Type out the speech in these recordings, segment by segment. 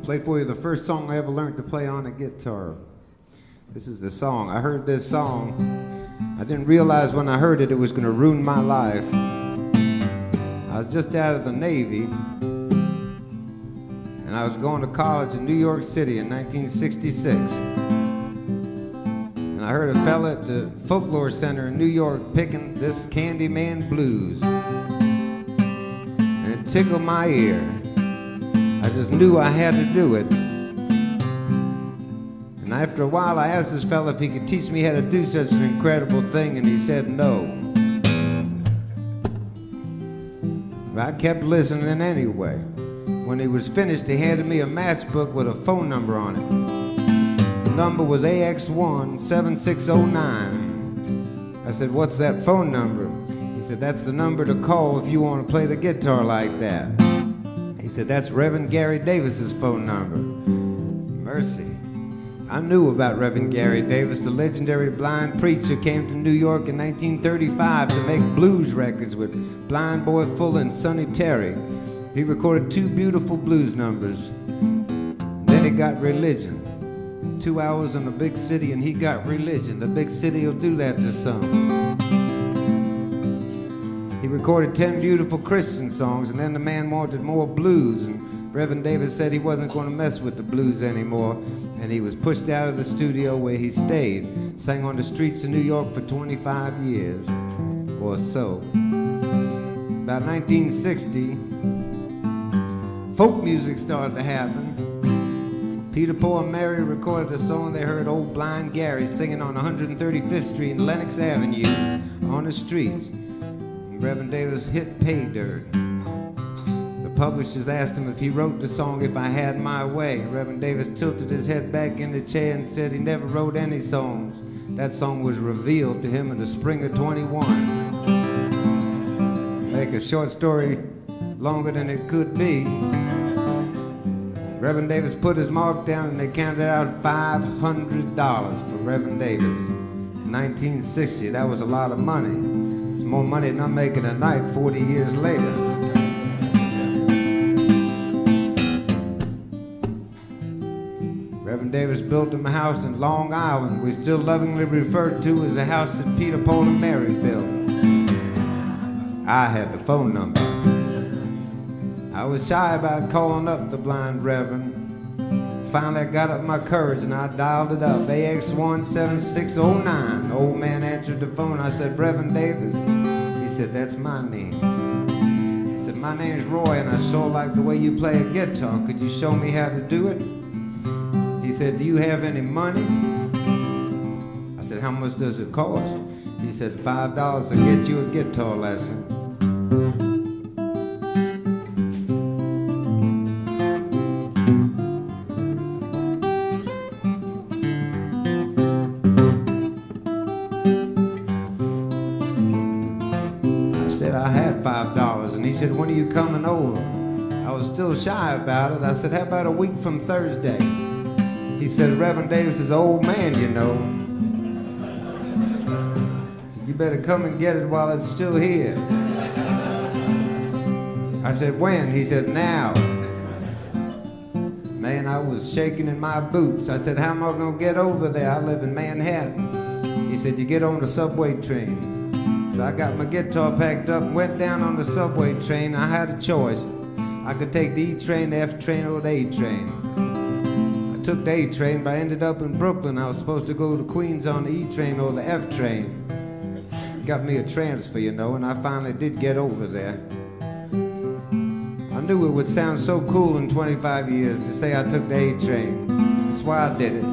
Play for you the first song I ever learned to play on a guitar. This is the song. I heard this song. I didn't realize when I heard it was going to ruin my life. I was just out of the Navy, and I was going to college in New York City in 1966. And I heard a fella at the Folklore Center in New York picking this Candyman blues. And it tickled my ear. I just knew I had to do it. And after a while I asked this fella if he could teach me how to do such an incredible thing, and he said no. But I kept listening anyway. When he was finished, he handed me a matchbook with a phone number on it. The number was AX17609. I said, "What's that phone number?" He said, "That's the number to call if you want to play the guitar like that." He said, "That's Reverend Gary Davis's phone number." Mercy. I knew about Reverend Gary Davis, the legendary blind preacher, came to New York in 1935 to make blues records with Blind Boy Fuller and Sonny Terry. He recorded 2 beautiful blues numbers. Then he got religion. 2 hours in a big city and he got religion. The big city will do that to some. He recorded 10 beautiful Christian songs, and then the man wanted more blues, and Reverend Davis said he wasn't going to mess with the blues anymore, and he was pushed out of the studio where he stayed, sang on the streets of New York for 25 years or so. About 1960, folk music started to happen. Peter, Paul, and Mary recorded a song. They heard old blind Gary singing on 135th Street and Lenox Avenue on the streets. Reverend Davis hit pay dirt. The publishers asked him if he wrote the song "If I Had My Way." Reverend Davis tilted his head back in the chair and said he never wrote any songs. That song was revealed to him in the spring of 21. Make a short story longer than it could be. Reverend Davis put his mark down and they counted out $500 for Reverend Davis. In 1960, that was a lot of money. It's more money than I'm making a night 40 years later. Reverend Davis built him a house in Long Island we still lovingly refer to as the house that Peter, Paul, and Mary built. I had the phone number. I was shy about calling up the blind Reverend. Finally I got up my courage and I dialed it up, AX17609. The old man answered the phone. I said, "Reverend Davis?" He said, "That's my name." He said, "My name's Roy and I sure like the way you play a guitar. Could you show me how to do it?" He said, "Do you have any money?" I said, "How much does it cost?" He said, $5 to get you a guitar lesson. I had $5, and he said, "When are you coming over?" I was still shy about it. I said, "How about a week from Thursday?" He said, "Reverend Davis is an old man, you know. So you better come and get it while it's still here." I said, "When?" He said, "Now." Man, I was shaking in my boots. I said, "How am I going to get over there? I live in Manhattan." He said, "You get on the subway train." So I got my guitar packed up and went down on the subway train. I had a choice. I could take the E train, the F train, or the A train. I took the A train, but I ended up in Brooklyn. I was supposed to go to Queens on the E train or the F train. Got me a transfer, you know, and I finally did get over there. I knew it would sound so cool in 25 years to say I took the A train. That's why I did it.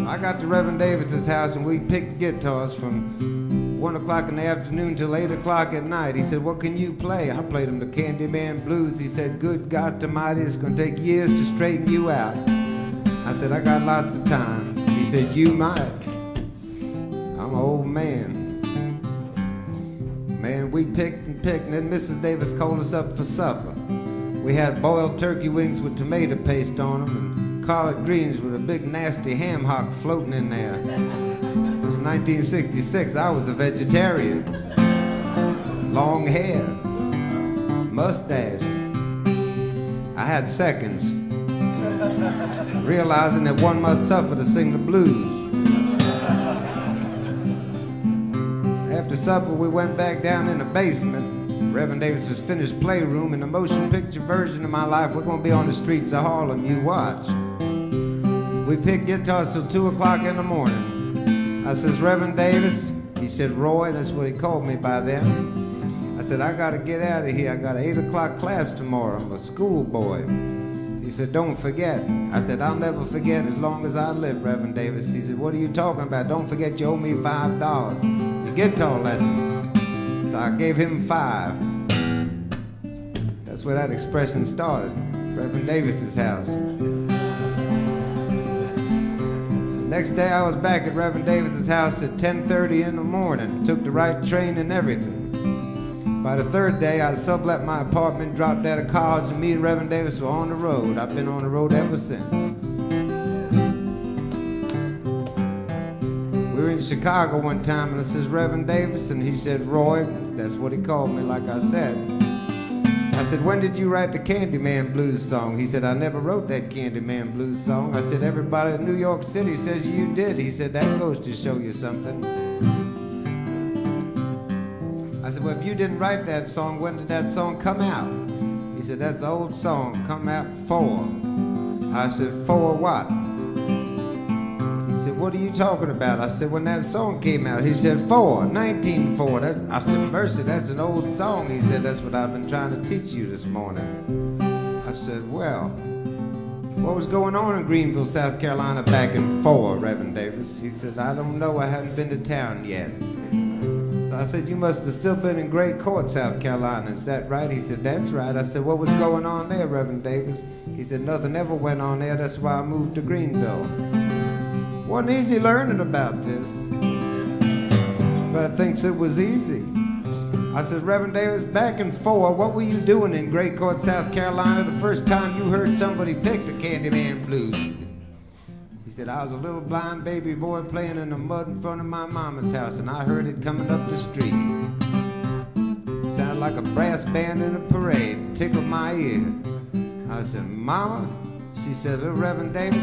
I got to Reverend Davis's house and we picked guitars from 1 o'clock in the afternoon till 8 o'clock at night. He said, "What can you play?" I played him the Candyman blues. He said, "Good God Almighty, it's gonna take years to straighten you out." I said, "I got lots of time." He said, "You might. I'm an old man." Man, we picked and picked, and then Mrs. Davis called us up for supper. We had boiled turkey wings with tomato paste on them and collard greens with a big nasty ham hock floating in there. In 1966, I was a vegetarian. Long hair, mustache. I had seconds, realizing that one must suffer to sing the blues. After supper, we went back down in the basement. Reverend Davis's finished playroom in the motion picture version of my life. We're gonna be on the streets of Harlem, you watch. We picked guitars till 2 o'clock in the morning. I says, Reverend Davis. He said, Roy, that's what he called me by then. I said, I gotta get out of here. I got an 8 o'clock class tomorrow. I'm a schoolboy. He said, don't forget. I said, I'll never forget as long as I live, Reverend Davis. He said, what are you talking about? Don't forget you owe me $5. Your guitar lesson. So I gave him 5. That's where that expression started, Reverend Davis's house. Next day I was back at Reverend Davis's house at 10:30 in the morning. Took the right train and everything. By the third day I sublet my apartment, dropped out of college, and me and Reverend Davis were on the road. I've been on the road ever since. We were in Chicago one time and I says, Reverend Davis, and he said, Roy, that's what he called me, like I said. I said, when did you write the Candyman Blues song? He said, I never wrote that Candyman Blues song. I said, everybody in New York City says you did. He said, that goes to show you something. I said, well, if you didn't write that song, when did that song come out? He said, that's an old song, come out 4. I said, 4 what? He said, what are you talking about? I said, when that song came out. He said, 1904. I said, mercy, that's an old song. He said, that's what I've been trying to teach you this morning. I said, well, what was going on in Greenville, South Carolina back in 4, Reverend Davis? He said, I don't know, I haven't been to town yet. So I said, you must have still been in Great Court, South Carolina, is that right? He said, that's right. I said, what was going on there, Reverend Davis? He said, nothing ever went on there, that's why I moved to Greenville. Wasn't easy learning about this, but I thinks it was easy. I said, Reverend Davis, back in 4, what were you doing in Great Court, South Carolina, the first time you heard somebody pick the Candyman Blues? He said, I was a little blind baby boy playing in the mud in front of my mama's house, and I heard it coming up the street. Sounded like a brass band in a parade, tickled my ear. I said, Mama? She said, little Reverend Davis,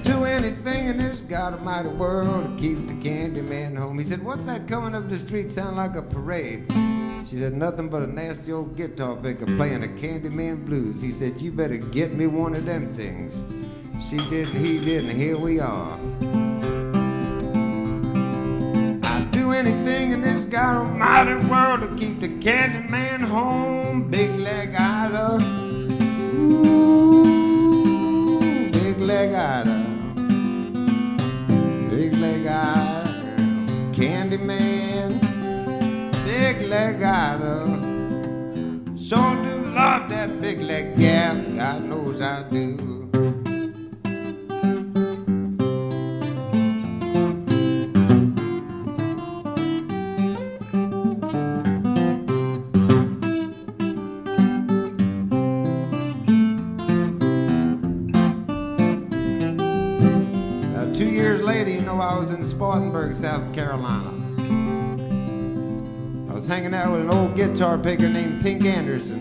do anything in this God Almighty world to keep the Candyman home. He said, what's that coming up the street sound like a parade? She said, nothing but a nasty old guitar picker playing the Candyman Blues. He said, you better get me one of them things. She did, he did, and here we are. I'd do anything in this God Almighty world to keep the Candyman home. Big leg Ida, ooh, big leg Ida. Big leg Ida, Candyman, big leg Ida. Sure do love that big leg gal, God knows I do. Now, 2 years later, you know, I was in Spartanburg, South Carolina. I was hanging out with an old guitar picker named Pink Anderson.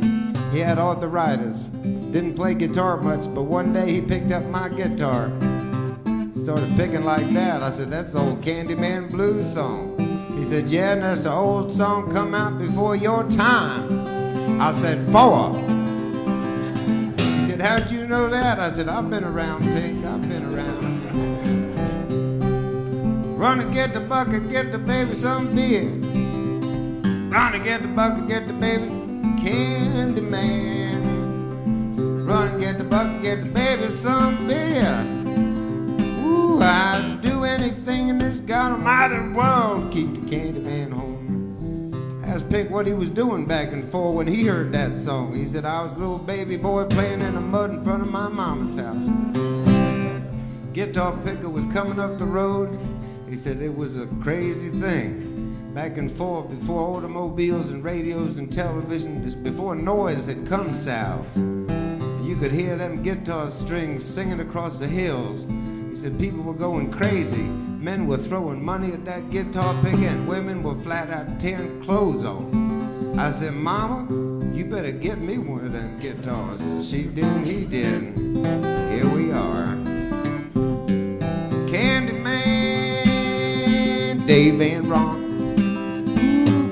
He had arthritis, didn't play guitar much, but one day he picked up my guitar, started picking like that. I said, that's the old Candyman Blues song. He said, yeah, and that's an old song come out before your time. I said, 4. He said, how'd you know that? I said, I've been around, Pink, I've been around. Run and get the bucket, get the baby some beer. Run and get the bucket, get the baby Candyman. Run and get the bucket, get the baby some beer. Ooh, I'd do anything in this God Almighty world to keep the Candyman home. Asked Pink what he was doing back in 4 when he heard that song. He said, I was a little baby boy playing in the mud in front of my mama's house. Guitar picker was coming up the road. He said it was a crazy thing. Back in 4, before automobiles and radios and television, before noise had come south, you could hear them guitar strings singing across the hills. He said people were going crazy. Men were throwing money at that guitar picker, and women were flat out tearing clothes off. I said, Mama, you better get me one of them guitars. She didn't, he didn't. Here we are. Candyman, Dave Van Ronk.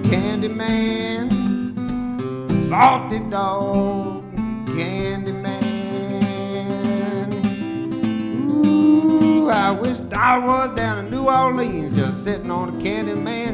Candyman, Salty Dog, Candyman. Ooh, I wished I was down in New Orleans just sitting on a Candyman